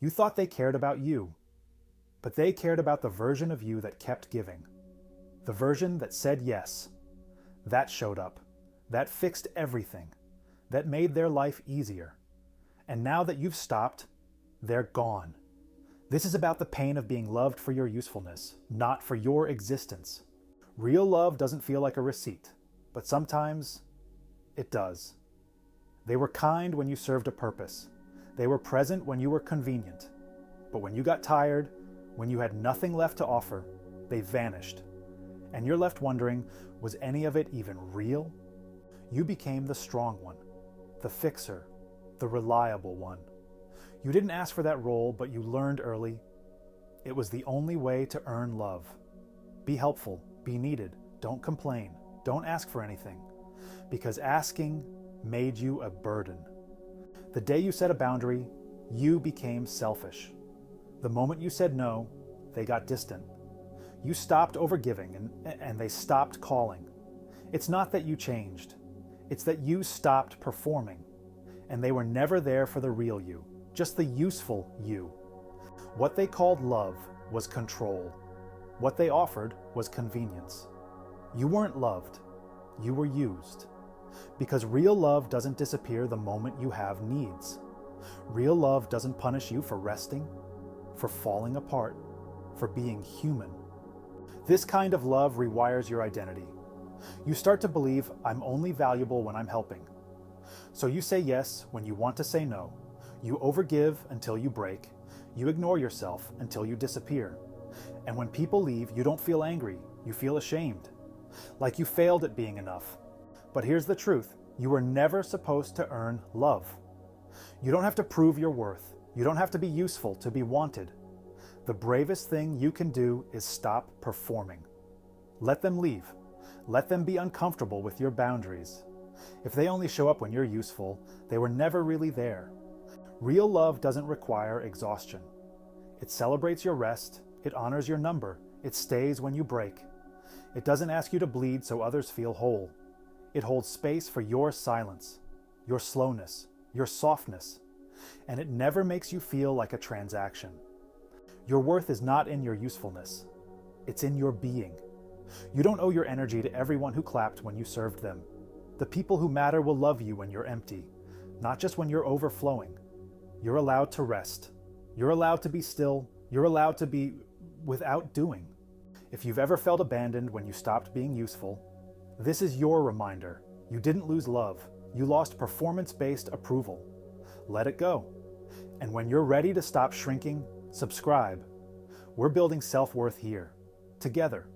You thought they cared about you, but they cared about the version of you that kept giving. The version that said yes. That showed up. That fixed everything. That made their life easier. And now that you've stopped, they're gone. This is about the pain of being loved for your usefulness, not for your existence. Real love doesn't feel like a receipt, but sometimes it does. They were kind when you served a purpose. They were present when you were convenient. But when you got tired, when you had nothing left to offer, they vanished. And you're left wondering, was any of it even real? You became the strong one, the fixer, the reliable one. You didn't ask for that role, but you learned early. It was the only way to earn love. Be helpful, be needed, don't complain, don't ask for anything, because asking made you a burden. The day you set a boundary, you became selfish. The moment you said no, they got distant. You stopped overgiving and they stopped calling. It's not that you changed. It's that you stopped performing. And they were never there for the real you, just the useful you. What they called love was control. What they offered was convenience. You weren't loved. You were used. Because real love doesn't disappear the moment you have needs. Real love doesn't punish you for resting, for falling apart, for being human. This kind of love rewires your identity. You start to believe, I'm only valuable when I'm helping. So you say yes when you want to say no. You overgive until you break. You ignore yourself until you disappear. And when people leave, you don't feel angry. You feel ashamed. Like you failed at being enough. But here's the truth. You were never supposed to earn love. You don't have to prove your worth. You don't have to be useful to be wanted. The bravest thing you can do is stop performing. Let them leave. Let them be uncomfortable with your boundaries. If they only show up when you're useful, they were never really there. Real love doesn't require exhaustion. It celebrates your rest. It honors your number. It stays when you break. It doesn't ask you to bleed so others feel whole. It holds space for your silence, your slowness, your softness, and it never makes you feel like a transaction. Your worth is not in your usefulness. It's in your being. You don't owe your energy to everyone who clapped when you served them. The people who matter will love you when you're empty, not just when you're overflowing. You're allowed to rest. You're allowed to be still. You're allowed to be without doing. If you've ever felt abandoned when you stopped being useful, this is your reminder. You didn't lose love. You lost performance-based approval. Let it go. And when you're ready to stop shrinking, subscribe. We're building self-worth here, together.